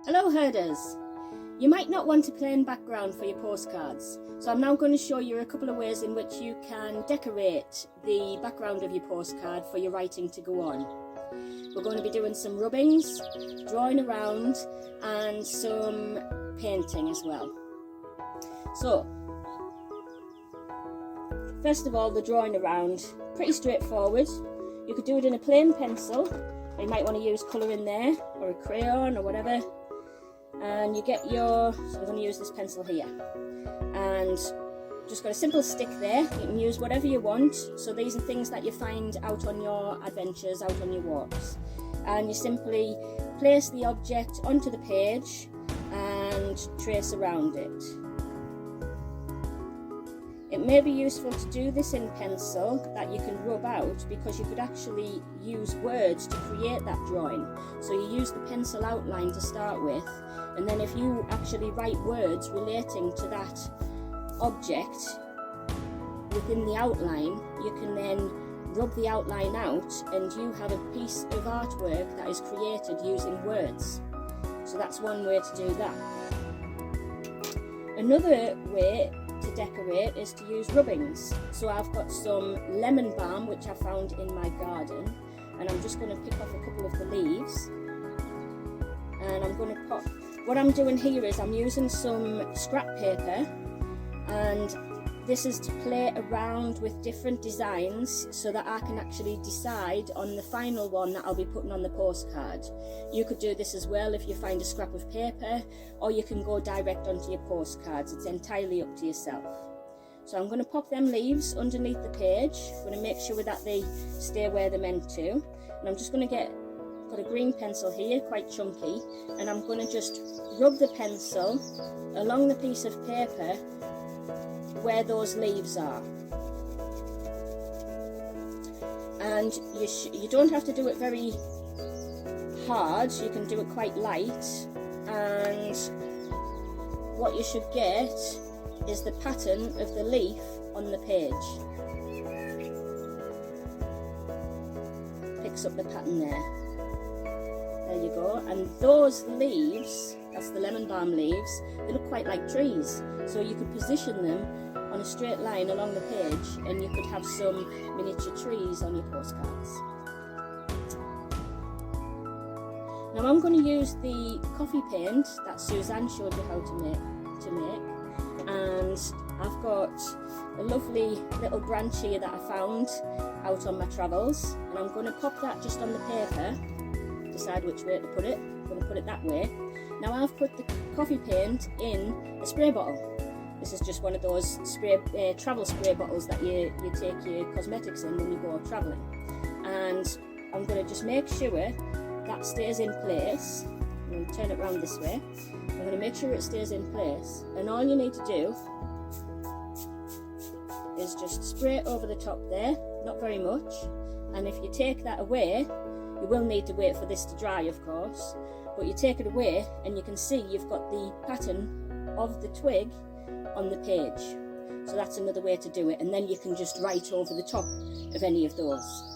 Hello herders! You might not want a plain background for your postcards, so I'm now going to show you a couple of ways in which you can decorate the background of your postcard for your writing to go on. We're going to be doing some rubbings, drawing around and some painting as well. So, first of all, the drawing around, pretty straightforward. You could do it in a plain pencil, or you might want to use colour in there, or a crayon or whatever. And you get your, so I'm going to use this pencil here, and just got a simple stick there. You can use whatever you want. So these are things that you find out on your adventures, out on your walks, and you simply place the object onto the page and trace around it. It may be useful to do this in pencil that you can rub out, because you could actually use words to create that drawing. So you use the pencil outline to start with, and then if you actually write words relating to that object within the outline, you can then rub the outline out and you have a piece of artwork that is created using words. So that's one way to do that. Another way to decorate is to use rubbings. So I've got some lemon balm which I found in my garden, and I'm just going to pick off a couple of the leaves, and I'm going to pop. What I'm doing here is I'm using some scrap paper, and this is to play around with different designs so that I can actually decide on the final one that I'll be putting on the postcard. You could do this as well if you find a scrap of paper, or you can go direct onto your postcards. It's entirely up to yourself. So I'm going to pop them leaves underneath the page. I'm going to make sure that they stay where they're meant to. And I'm just going to got a green pencil here, quite chunky, and I'm going to just rub the pencil along the piece of paper where those leaves are. And you don't have to do it very hard, you can do it quite light, and what you should get is the pattern of the leaf on the page. Picks up the pattern there. There you go. And those leaves, that's the lemon balm leaves, they look quite like trees. So you could position them on a straight line along the page, and you could have some miniature trees on your postcards. Now I'm going to use the coffee paint that Suzanne showed you how to make, and I've got a lovely little branch here that I found out on my travels, and I'm going to pop that just on the paper. Decide which way to put it. I'm going to put it that way. Now I've put the coffee paint in a spray bottle. This is just one of those travel spray bottles that you take your cosmetics in when you go travelling. And I'm going to just make sure that stays in place. I'm going to turn it around this way. I'm going to make sure it stays in place. And all you need to do is just spray it over the top there, not very much. And if you take that away, you will need to wait for this to dry, of course, but you take it away and you can see you've got the pattern of the twig on the page. So that's another way to do it, and then you can just write over the top of any of those.